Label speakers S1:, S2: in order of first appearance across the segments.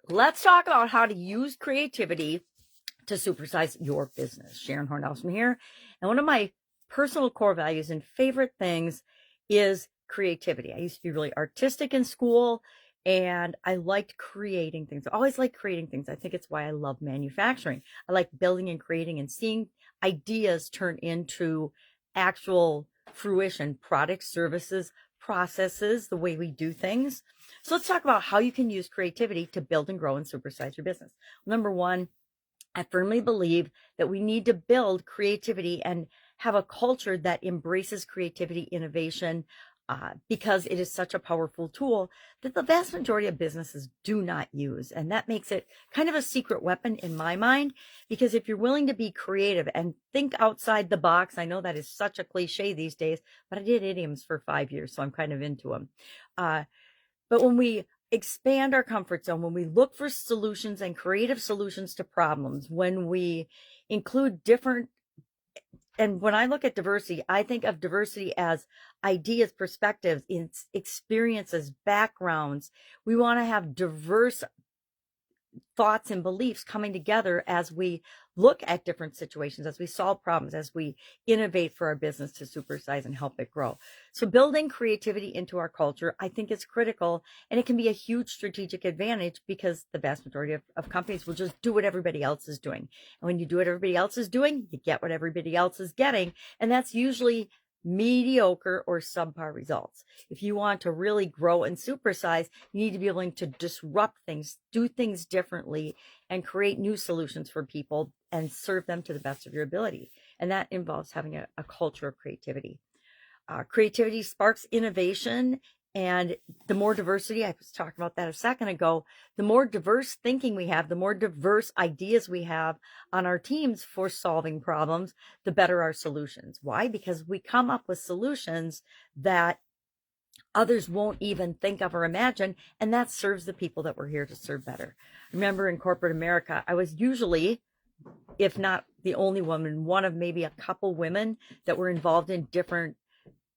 S1: Let's talk about how to use creativity to supersize your business. Sharon Horne-Ellstrom here. And one of my personal core values and favorite things is creativity. I used to be really artistic in school and I liked creating things. I always liked creating things. I think it's why I love manufacturing. I like building and creating and seeing ideas turn into actual fruition, products, services, processes, the way we do things. So let's talk about how you can use creativity to build and grow and supersize your business. Number one, I firmly believe that we need to build creativity and have a culture that embraces creativity, innovation, because it is such a powerful tool that the vast majority of businesses do not use. And that makes it kind of a secret weapon in my mind, because if you're willing to be creative and think outside the box, I know that is such a cliche these days, but I did idioms for 5 years, so I'm kind of into them. But when we expand our comfort zone, when we look for solutions and creative solutions to problems, when we include different, and when I look at diversity, I think of diversity as ideas, perspectives, experiences, backgrounds. We want to have diverse thoughts and beliefs coming together as we look at different situations, as we solve problems, as we innovate for our business to supersize and help it grow. So building creativity into our culture, I think is critical, and it can be a huge strategic advantage because the vast majority of companies will just do what everybody else is doing. And when you do what everybody else is doing, you get what everybody else is getting. And that's usually mediocre or subpar results. If you want to really grow and supersize, you need to be willing to disrupt things, do things differently, and create new solutions for people and serve them to the best of your ability. And that involves having a culture of creativity. Creativity sparks innovation. And the more diversity, I was talking about that a second ago, the more diverse thinking we have, the more diverse ideas we have on our teams for solving problems, the better our solutions. Why? Because we come up with solutions that others won't even think of or imagine, and that serves the people that we're here to serve better. Remember, in corporate America, I was usually, if not the only woman, one of maybe a couple women that were involved in different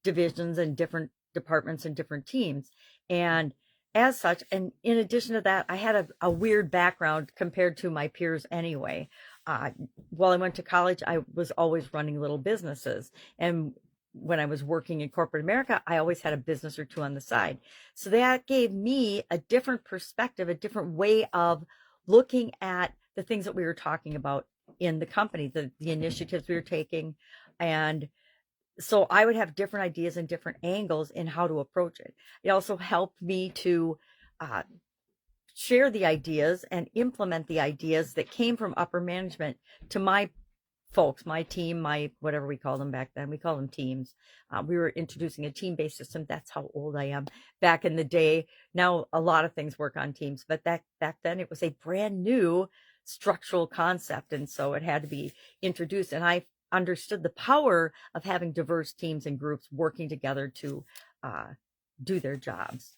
S1: divisions and different departments and different teams. And as such, and in addition to that, I had a weird background compared to my peers anyway. While I went to college, I was always running little businesses. And when I was working in corporate America, I always had a business or two on the side. So that gave me a different perspective, a different way of looking at the things that we were talking about in the company, the initiatives we were taking. And so I would have different ideas and different angles in how to approach it. It also helped me to share the ideas and implement the ideas that came from upper management to my folks, my team, my whatever we call them back then. We call them teams. We were introducing a team-based system. That's how old I am. Back in the day, now a lot of things work on teams, but back then it was a brand new structural concept, and so it had to be introduced. And I understood the power of having diverse teams and groups working together to do their jobs.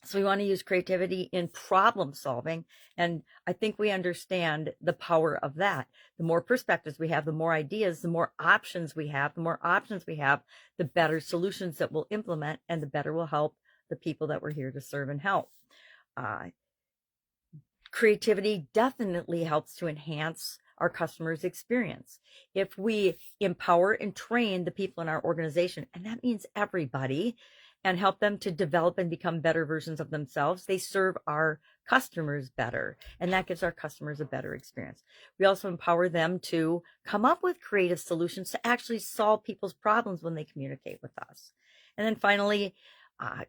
S1: So we want to use creativity in problem solving. And I think we understand the power of that. The more perspectives we have, the more ideas, the more options we have, the better solutions that we'll implement, and the better we'll help the people that we're here to serve and help. Creativity definitely helps to enhance our customers' experience. If we empower and train the people in our organization, and that means everybody, and help them to develop and become better versions of themselves, they serve our customers better, and that gives our customers a better experience. We also empower them to come up with creative solutions to actually solve people's problems when they communicate with us. And then finally,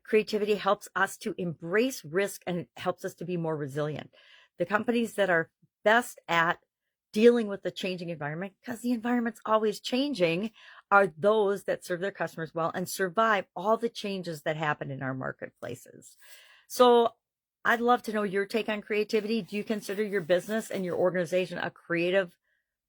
S1: creativity helps us to embrace risk, and it helps us to be more resilient. The companies that are best at dealing with the changing environment, because the environment's always changing, are those that serve their customers well and survive all the changes that happen in our marketplaces. So I'd love to know your take on creativity. Do you consider your business and your organization a creative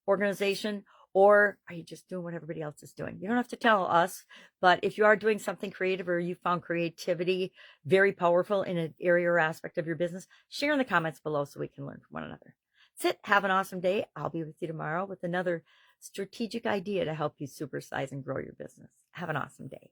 S1: organization, or are you just doing what everybody else is doing? You don't have to tell us, but if you are doing something creative or you found creativity very powerful in an area or aspect of your business, share in the comments below so we can learn from one another. That's it. Have an awesome day. I'll be with you tomorrow with another strategic idea to help you supersize and grow your business. Have an awesome day.